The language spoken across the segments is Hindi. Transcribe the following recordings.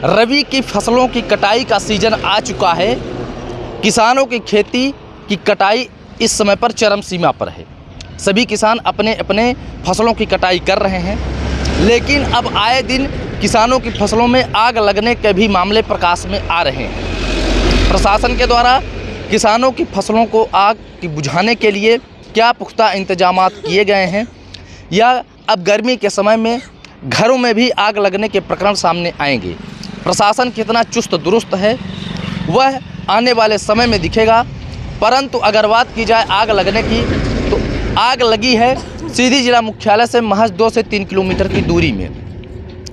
रबी की फसलों की कटाई का सीज़न आ चुका है। किसानों की खेती की कटाई इस समय पर चरम सीमा पर है। सभी किसान अपने अपने फसलों की कटाई कर रहे हैं, लेकिन अब आए दिन किसानों की फसलों में आग लगने के भी मामले प्रकाश में आ रहे हैं। प्रशासन के द्वारा किसानों की फसलों को आग की बुझाने के लिए क्या पुख्ता इंतजामात किए गए हैं, या अब गर्मी के समय में घरों में भी आग लगने के प्रकरण सामने आएंगे। प्रशासन कितना चुस्त दुरुस्त है वह आने वाले समय में दिखेगा। परंतु अगर बात की जाए आग लगने की, तो आग लगी है सीधी जिला मुख्यालय से महज 2 से 3 किलोमीटर की दूरी में,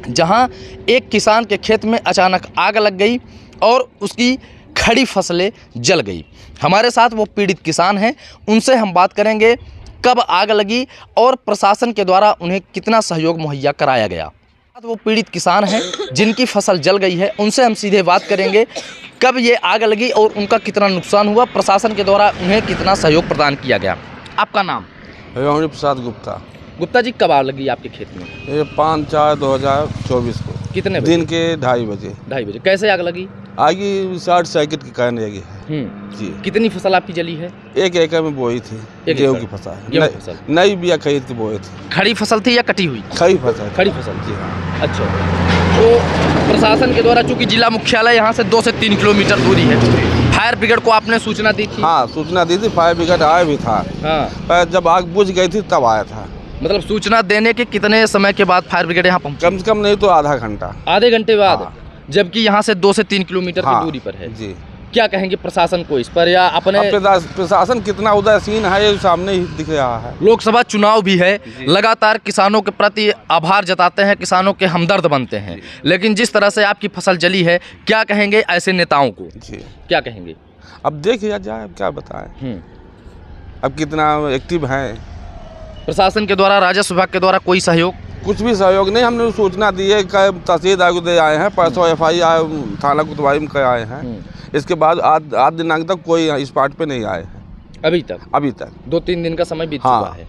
जहां एक किसान के खेत में अचानक आग लग गई और उसकी खड़ी फसलें जल गई। हमारे साथ वो पीड़ित किसान हैं, उनसे हम बात करेंगे कब आग लगी और प्रशासन के द्वारा उन्हें कितना सहयोग मुहैया कराया गया। वो पीड़ित किसान हैं जिनकी फसल जल गई है, उनसे हम सीधे बात करेंगे कब ये आग लगी और उनका कितना नुकसान हुआ, प्रशासन के द्वारा उन्हें कितना सहयोग प्रदान किया गया। आपका नाम? रोहिणी प्रसाद गुप्ता। गुप्ता जी, कब आग लगी आपके खेत में? ये 5/4/2024 को। कितने बजे? दिन के 2:30 बजे। 2:30 बजे। कैसे आग लगी? आगे शॉर्ट सर्किट के कारण लगी है। जी। कितनी फसल आपकी जली है? 1 एकड़ में बोई थी गेहूँ की फसल। नई बिया खरीद के बोए थे। खड़ी फसल थी या कटी हुई? खड़ी फसल। खड़ी फसल। जी हाँ। अच्छा, तो प्रशासन के द्वारा चूंकि जिला मुख्यालय यहाँ से 2 से 3 किलोमीटर दूरी है, फायर ब्रिगेड को आपने सूचना दी थी? हाँ, सूचना दी थी। फायर ब्रिगेड आया भी था। हाँ। पर जब आग बुझ गई थी तब आया था। मतलब सूचना देने के कितने समय के बाद फायर ब्रिगेड यहाँ पहुँची? कम से कम नहीं तो आधा घंटा। आधे घंटे बाद? हाँ। जबकि यहाँ से 2 से 3 किलोमीटर की दूरी पर है। जी। क्या कहेंगे प्रशासन को इस पर, या अपने? प्रशासन कितना उदासीन है ये सामने ही दिख रहा है। लोकसभा चुनाव भी है, लगातार किसानों के प्रति आभार जताते हैं, किसानों के हमदर्द बनते हैं, लेकिन जिस तरह से आपकी फसल जली है, क्या कहेंगे ऐसे नेताओं को? जी। क्या कहेंगे? अब देखिए जाए, अब क्या बताएं। अब कितना एक्टिव है प्रशासन के द्वारा, राजस्व विभाग के द्वारा कोई सहयोग? कुछ भी सहयोग नहीं। हमने सूचना दी है, तहसीलदार को दे आए हैं, परसों FIR थाना कोतवाली में कर आए हैं। इसके बाद आज दिनांक तक कोई स्पॉट पे नहीं आए हैं अभी तक 2-3 दिन का समय बीत चुका है।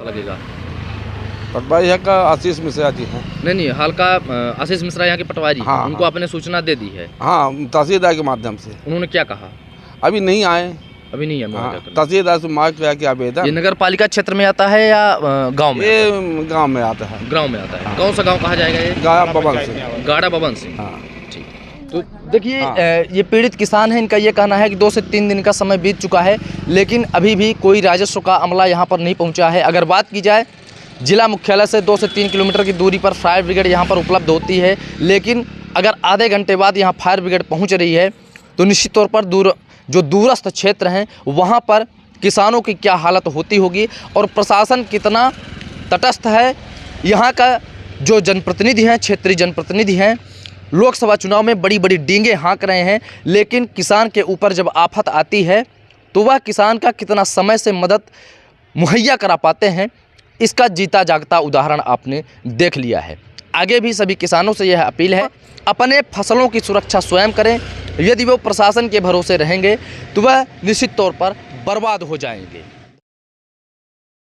लगेगा पटवारी है का आशीष मिश्रा जी हैं। नहीं, हाल का आशीष मिश्रा यहाँ के पटवारी। हाँ, उनको आपने सूचना दे दी है? हाँ, तहसीलदार के माध्यम से। उन्होंने क्या कहा? अभी नहीं आए। अभी नहीं है। तहसीलदार से मार्ग किया कि आवेदन। ये नगर पालिका क्षेत्र में आता है या गांव में? ये गांव में आता है। गांव में आता है। कौन सा गांव कहा जाएगा ये? गाड़ा बबन सिंह। हाँ। ठीक। तो देखिए, ये पीड़ित किसान है, इनका ये कहना है कि 2 से 3 दिन का समय बीत चुका है, लेकिन अभी भी कोई राजस्व का अमला यहाँ पर नहीं पहुँचा है। अगर बात की जाए, जिला मुख्यालय से 2 से 3 किलोमीटर की दूरी पर फायर ब्रिगेड यहाँ पर उपलब्ध होती है, लेकिन अगर आधे घंटे बाद यहाँ फायर ब्रिगेड पहुँच रही है, तो निश्चित तौर पर जो दूरस्थ क्षेत्र हैं वहाँ पर किसानों की क्या हालत होती होगी, और प्रशासन कितना तटस्थ है। यहाँ का जो जनप्रतिनिधि हैं, क्षेत्रीय जनप्रतिनिधि हैं, लोकसभा चुनाव में बड़ी बड़ी डींगे हाँक रहे हैं, लेकिन किसान के ऊपर जब आफत आती है तो वह किसान का कितना समय से मदद मुहैया करा पाते हैं, इसका जीता जागता उदाहरण आपने देख लिया है। आगे भी सभी किसानों से यह अपील है, अपने फसलों की सुरक्षा स्वयं करें। यदि वो प्रशासन के भरोसे रहेंगे तो वह निश्चित तौर पर बर्बाद हो जाएंगे।